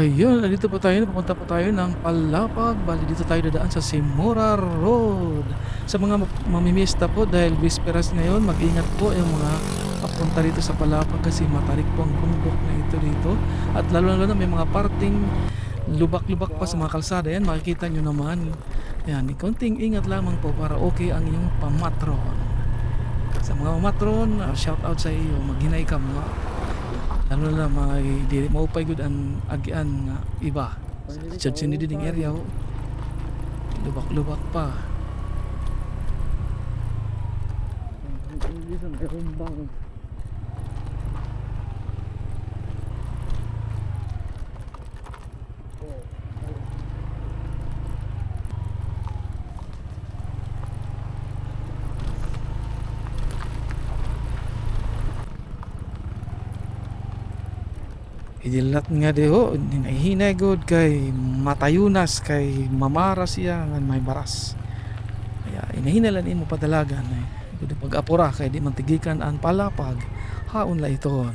Ayun, nandito po tayo, papunta po tayo ng Palapag. Bale dito tayo dadaan sa Simura Road. Sa mga mamimista po dahil bisperas ngayon, mag-ingat po yung mga papunta dito sa Palapag kasi matarik po ang bundok na ito dito. At lalo na may mga parting lubak-lubak pa sa mga kalsada. Yan, makikita nyo naman. Yan, konting ingat lamang po para okay ang iyong pamatron. Sa mga pamatron, shout out sa iyo, maghinay ka mga. Ano na may dili mo pa gud ang agian nga iba. Sa siniding area ho. Lubak-lubak pa. Hindi sa nagkumbang. Idilat nga deho, hinahinay god kay matayunas kay mamara siya nga may baras. Kaya inahinalan imo padalagan eh. Kundi pag-apura kay di man tigikan ang palapag haon la iton.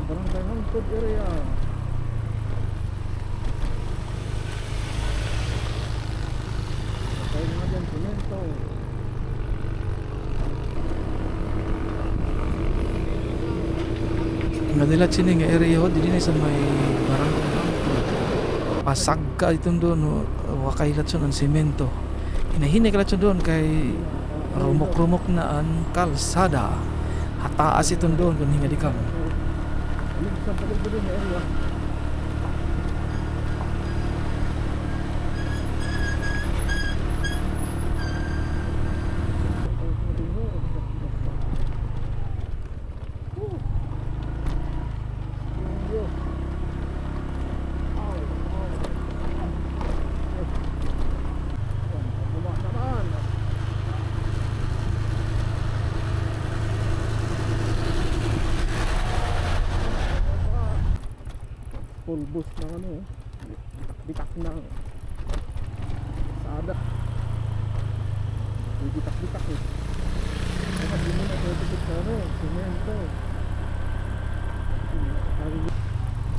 Barangay Hangtod area. Kaya nga dyan, simento. Madilat sini nga area ho dili na sa may barangay. Pasag ka itong doon no, wakay latson ang semento. Inahinay ka latson doon kay rumok-rumok na ang kalsada. Hataas itong doon kung hinga di ka. Sa pagod na area. Full boost ng ano eh. Bitak ng sada. Bitak-bitak eh. Kaya di mo na pwede sa ano, simento.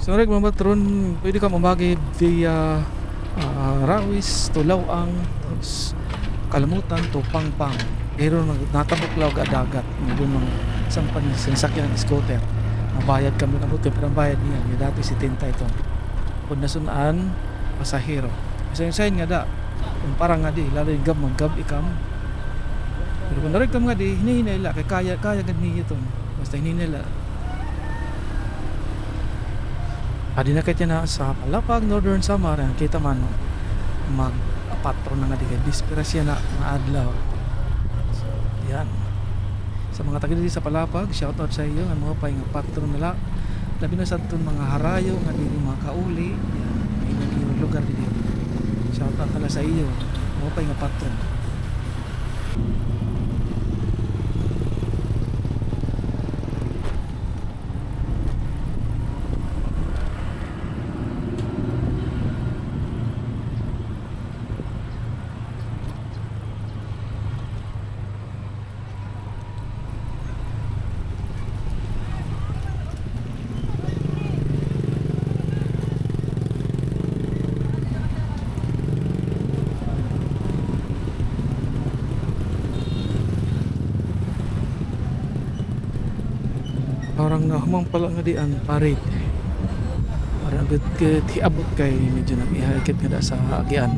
So reg mga patron, pwede ka mamagi via Rawis, Tulawang, tapos Kalamutan to Pangpang. Pero natabok law dagat, medyo mga sampan sasakyan ng scooter. Mabayad kami ng buti pero ang bayad niya yung dati si Tinta ito. Kung nasunaan, pasahero. Isa yung sign nga da, kung parang nga di, lalo yung gab ikam. Pero kung narig kam nga di, hinihinay la, kaya gad niya ito. Basta hinihinay la. Adi na kaya na sa Palapag, Northern Samar, kita man mag-patron na nga di kay Bispera siya na mga adlaw. So, yan. Sa mga taga dito sa Palapag, shoutout sa iyo nga mga pay nga patron nila. Labi na sa itong mga harayo nga dili mga kauli. Yan, may naging lugar dito. Shoutout nila sa iyo, mga pay nga patron. Parang humang pala nga di ang parit. Parang agad hiabot kay medyo nag-ihagit nga da sa agian.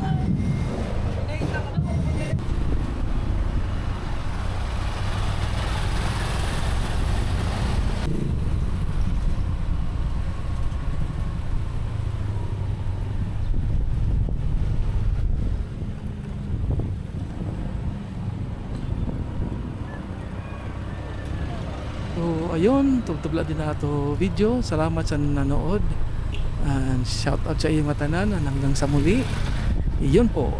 So ayun, tugtubla din na ito video. Salamat sa nanood. And shout out sa iyo mga tanan hanggang sa muli. Iyon po.